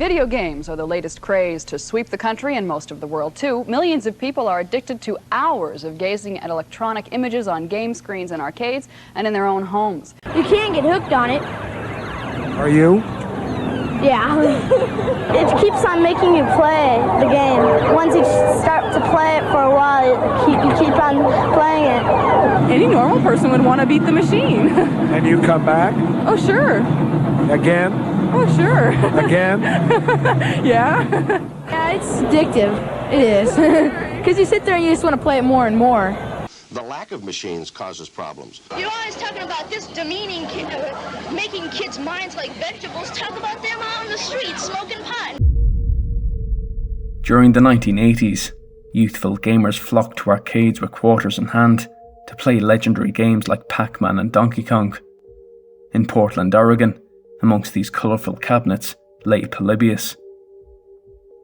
Video games are the latest craze to sweep the country and most of the world, too. Millions of people are addicted to hours of gazing at electronic images on game screens in arcades and in their own homes. You can't get hooked on it. Are you? Yeah. It keeps on making you play the game. Once you start to play it for a while, you keep on playing it. Any normal person would want to beat the machine. And you come back? Oh, sure. Again? Oh, sure. Again? Yeah. Yeah, it's addictive. It is. Because you sit there and you just want to play it more and more. The lack of machines causes problems. You're always talking about this demeaning making kids' minds like vegetables. Talk about them out on the street smoking pot. During the 1980s, youthful gamers flocked to arcades with quarters in hand to play legendary games like Pac-Man and Donkey Kong. In Portland, Oregon, amongst these colourful cabinets lay Polybius.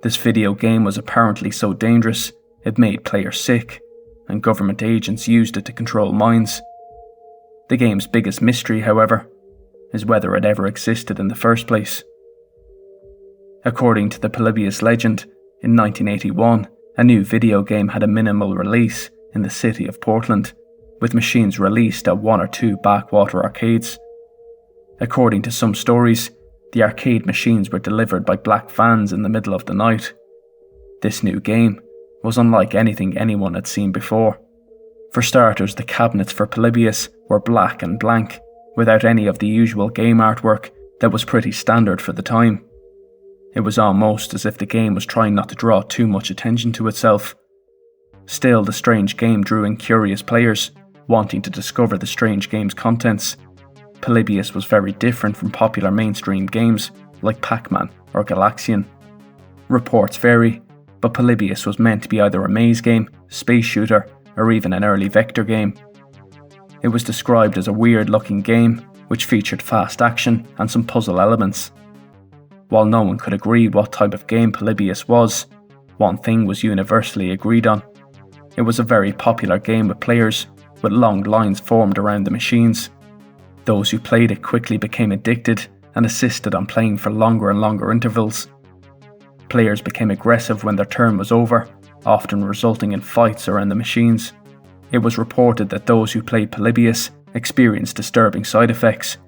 This video game was apparently so dangerous it made players sick, and government agents used it to control minds. The game's biggest mystery, however, is whether it ever existed in the first place. According to the Polybius legend, in 1981, a new video game had a minimal release in the city of Portland, with machines released at one or two backwater arcades. According to some stories, the arcade machines were delivered by black vans in the middle of the night. This new game was unlike anything anyone had seen before. For starters, the cabinets for Polybius were black and blank, without any of the usual game artwork that was pretty standard for the time. It was almost as if the game was trying not to draw too much attention to itself. Still, the strange game drew in curious players, wanting to discover the strange game's contents. Polybius was very different from popular mainstream games like Pac-Man or Galaxian. Reports vary, but Polybius was meant to be either a maze game, space shooter, or even an early vector game. It was described as a weird-looking game, which featured fast action and some puzzle elements. While no one could agree what type of game Polybius was, one thing was universally agreed on. It was a very popular game with players, with long lines formed around the machines. Those who played it quickly became addicted and insisted on playing for longer and longer intervals. Players became aggressive when their turn was over, often resulting in fights around the machines. It was reported that those who played Polybius experienced disturbing side effects.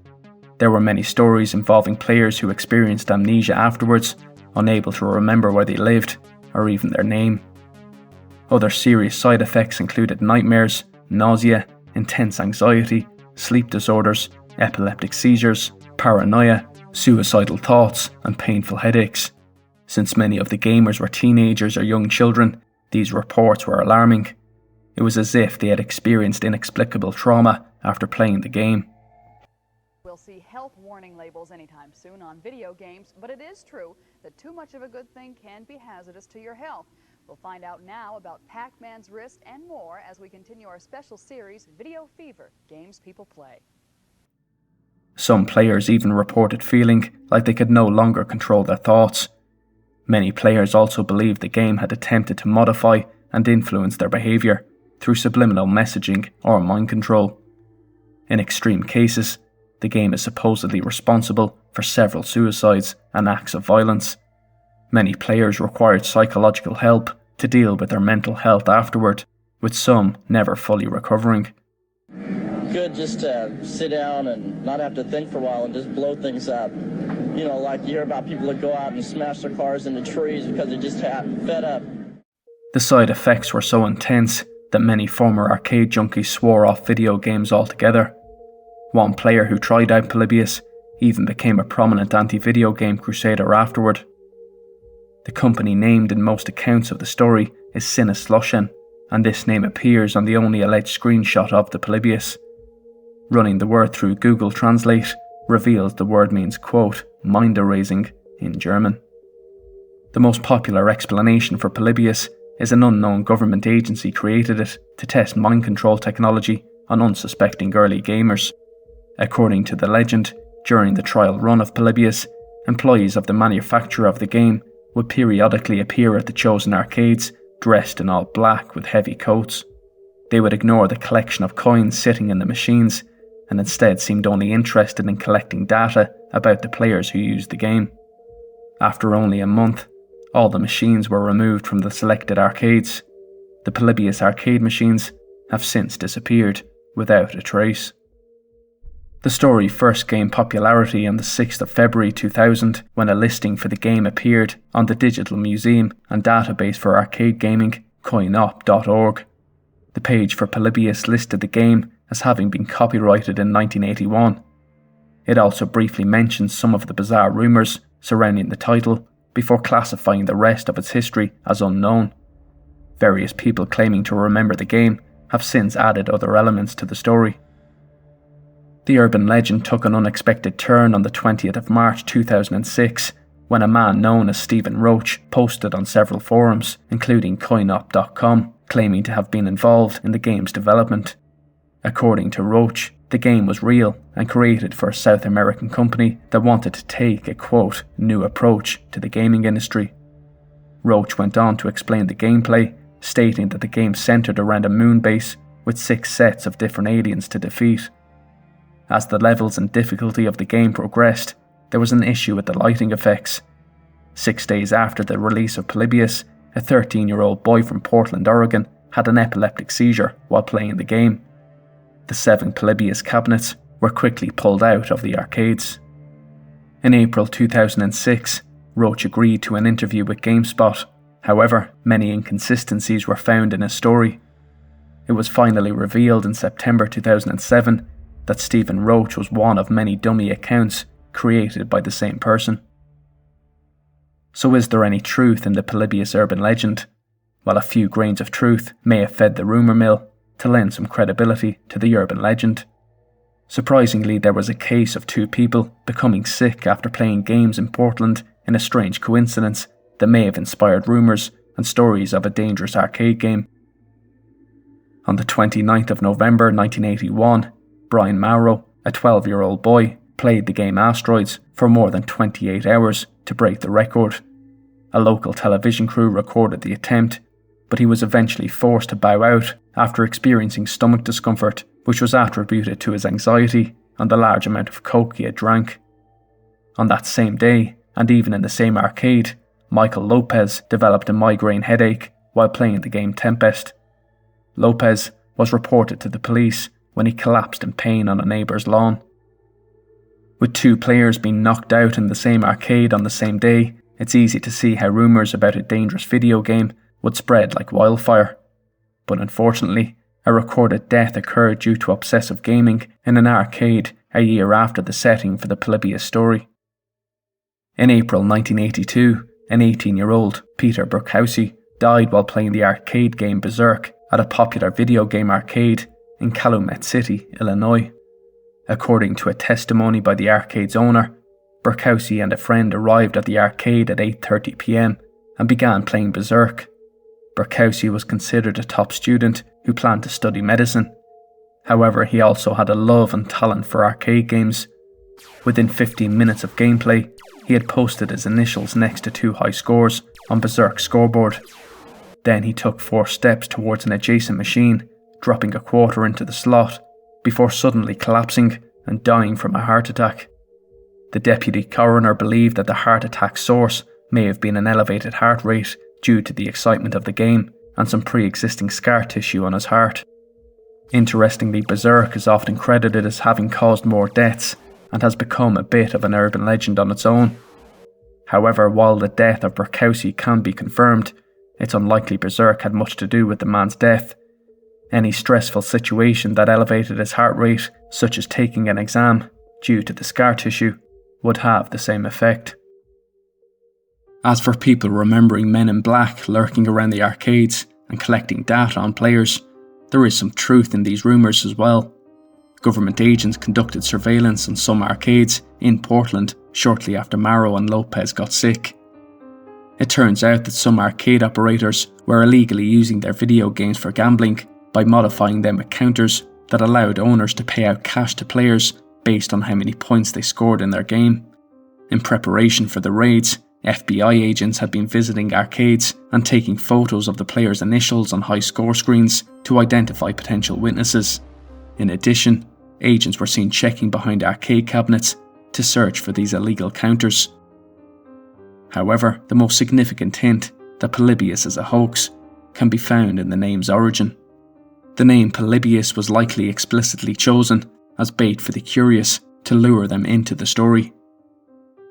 There were many stories involving players who experienced amnesia afterwards, unable to remember where they lived or even their name. Other serious side effects included nightmares, nausea, intense anxiety, sleep disorders, epileptic seizures, paranoia, suicidal thoughts, and painful headaches. Since many of the gamers were teenagers or young children, these reports were alarming. It was as if they had experienced inexplicable trauma after playing the game. We'll see health warning labels anytime soon on video games, but it is true that too much of a good thing can be hazardous to your health. We'll find out now about Pac-Man's wrist and more as we continue our special series, Video Fever, Games People Play. Some players even reported feeling like they could no longer control their thoughts. Many players also believed the game had attempted to modify and influence their behaviour through subliminal messaging or mind control. In extreme cases, the game is supposedly responsible for several suicides and acts of violence. Many players required psychological help to deal with their mental health afterward, with some never fully recovering. Good just to sit down and not have to think for a while and just blow things up. You know, like you hear about people that go out and smash their cars into trees because they just fed up. The side effects were so intense that many former arcade junkies swore off video games altogether. One player who tried out Polybius even became a prominent anti-video game crusader afterward. The company named in most accounts of the story is Sinnesloschen, and this name appears on the only alleged screenshot of the Polybius. Running the word through Google Translate reveals the word means, quote, mind-erasing in German. The most popular explanation for Polybius is an unknown government agency created it to test mind control technology on unsuspecting early gamers. According to the legend, during the trial run of Polybius, employees of the manufacturer of the game would periodically appear at the chosen arcades, dressed in all black with heavy coats. They would ignore the collection of coins sitting in the machines, and instead seemed only interested in collecting data about the players who used the game. After only a month, all the machines were removed from the selected arcades. The Polybius arcade machines have since disappeared without a trace. The story first gained popularity on the 6th of February 2000 when a listing for the game appeared on the digital museum and database for arcade gaming, coinop.org. The page for Polybius listed the game as having been copyrighted in 1981. It also briefly mentions some of the bizarre rumours surrounding the title before classifying the rest of its history as unknown. Various people claiming to remember the game have since added other elements to the story. The urban legend took an unexpected turn on the 20th of March 2006 when a man known as Stephen Roach posted on several forums, including coinop.com, claiming to have been involved in the game's development. According to Roach, the game was real and created for a South American company that wanted to take a, quote, new approach to the gaming industry. Roach went on to explain the gameplay, stating that the game centered around a moon base with 6 sets of different aliens to defeat. As the levels and difficulty of the game progressed, there was an issue with the lighting effects. 6 days after the release of Polybius, a 13-year-old boy from Portland, Oregon, had an epileptic seizure while playing the game. The 7 Polybius cabinets were quickly pulled out of the arcades. In April 2006, Roach agreed to an interview with GameSpot. However, many inconsistencies were found in his story. It was finally revealed in September 2007 that Stephen Roach was one of many dummy accounts created by the same person. So is there any truth in the Polybius urban legend? Well, a few grains of truth may have fed the rumour mill to lend some credibility to the urban legend. Surprisingly, there was a case of 2 people becoming sick after playing games in Portland in a strange coincidence that may have inspired rumours and stories of a dangerous arcade game. On the 29th of November 1981, Brian Mauro, a 12-year-old boy, played the game Asteroids for more than 28 hours to break the record. A local television crew recorded the attempt, but he was eventually forced to bow out after experiencing stomach discomfort, which was attributed to his anxiety and the large amount of coke he had drank. On that same day, and even in the same arcade, Michael Lopez developed a migraine headache while playing the game Tempest. Lopez was reported to the police when he collapsed in pain on a neighbour's lawn. With 2 players being knocked out in the same arcade on the same day, it's easy to see how rumours about a dangerous video game would spread like wildfire. But unfortunately, a recorded death occurred due to obsessive gaming in an arcade a year after the setting for the Polybius story. In April 1982, an 18-year-old, Peter Burkowski, died while playing the arcade game Berserk at a popular video game arcade in Calumet City, Illinois. According to a testimony by the arcade's owner, Burkowski and a friend arrived at the arcade at 8:30 p.m. and began playing Berserk. Burkowski was considered a top student who planned to study medicine. However, he also had a love and talent for arcade games. Within 15 minutes of gameplay, he had posted his initials next to 2 high scores on Berserk's scoreboard. Then he took 4 steps towards an adjacent machine, dropping a quarter into the slot, before suddenly collapsing and dying from a heart attack. The deputy coroner believed that the heart attack's source may have been an elevated heart rate due to the excitement of the game and some pre-existing scar tissue on his heart. Interestingly, Berserk is often credited as having caused more deaths and has become a bit of an urban legend on its own. However, while the death of Burkowski can be confirmed, it's unlikely Berserk had much to do with the man's death. Any stressful situation that elevated his heart rate, such as taking an exam, due to the scar tissue, would have the same effect. As for people remembering men in black lurking around the arcades and collecting data on players, there is some truth in these rumours as well. Government agents conducted surveillance on some arcades in Portland shortly after Mauro and Lopez got sick. It turns out that some arcade operators were illegally using their video games for gambling by modifying them with counters that allowed owners to pay out cash to players based on how many points they scored in their game. In preparation for the raids, FBI agents had been visiting arcades and taking photos of the players' initials on high score screens to identify potential witnesses. In addition, agents were seen checking behind arcade cabinets to search for these illegal counters. However, the most significant hint that Polybius is a hoax can be found in the name's origin. The name Polybius was likely explicitly chosen as bait for the curious to lure them into the story.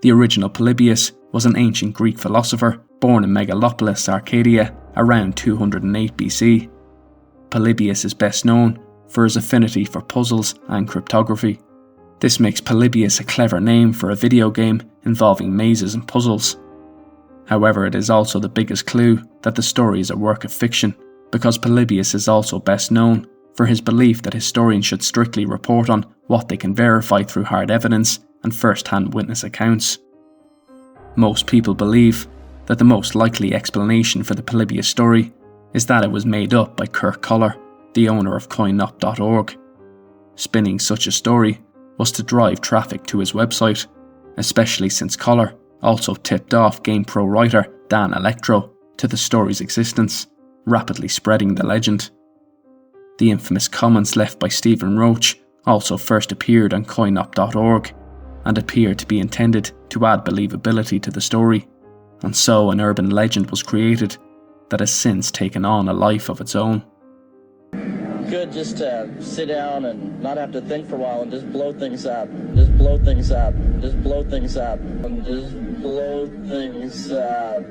The original Polybius was an ancient Greek philosopher born in Megalopolis, Arcadia, around 208 BC. Polybius is best known for his affinity for puzzles and cryptography. This makes Polybius a clever name for a video game involving mazes and puzzles. However, it is also the biggest clue that the story is a work of fiction, because Polybius is also best known for his belief that historians should strictly report on what they can verify through hard evidence and first-hand witness accounts. Most people believe that the most likely explanation for the Polybius story is that it was made up by Kirk Collar, the owner of coinup.org. Spinning such a story was to drive traffic to his website, especially since Collar also tipped off GamePro writer Dan Electro to the story's existence, rapidly spreading the legend. The infamous comments left by Stephen Roach also first appeared on coinup.org and appeared to be intended to add believability to the story, and so an urban legend was created that has since taken on a life of its own. Good just to sit down and not have to think for a while and just blow things up. Just blow things up. Just blow things up. And just blow things up.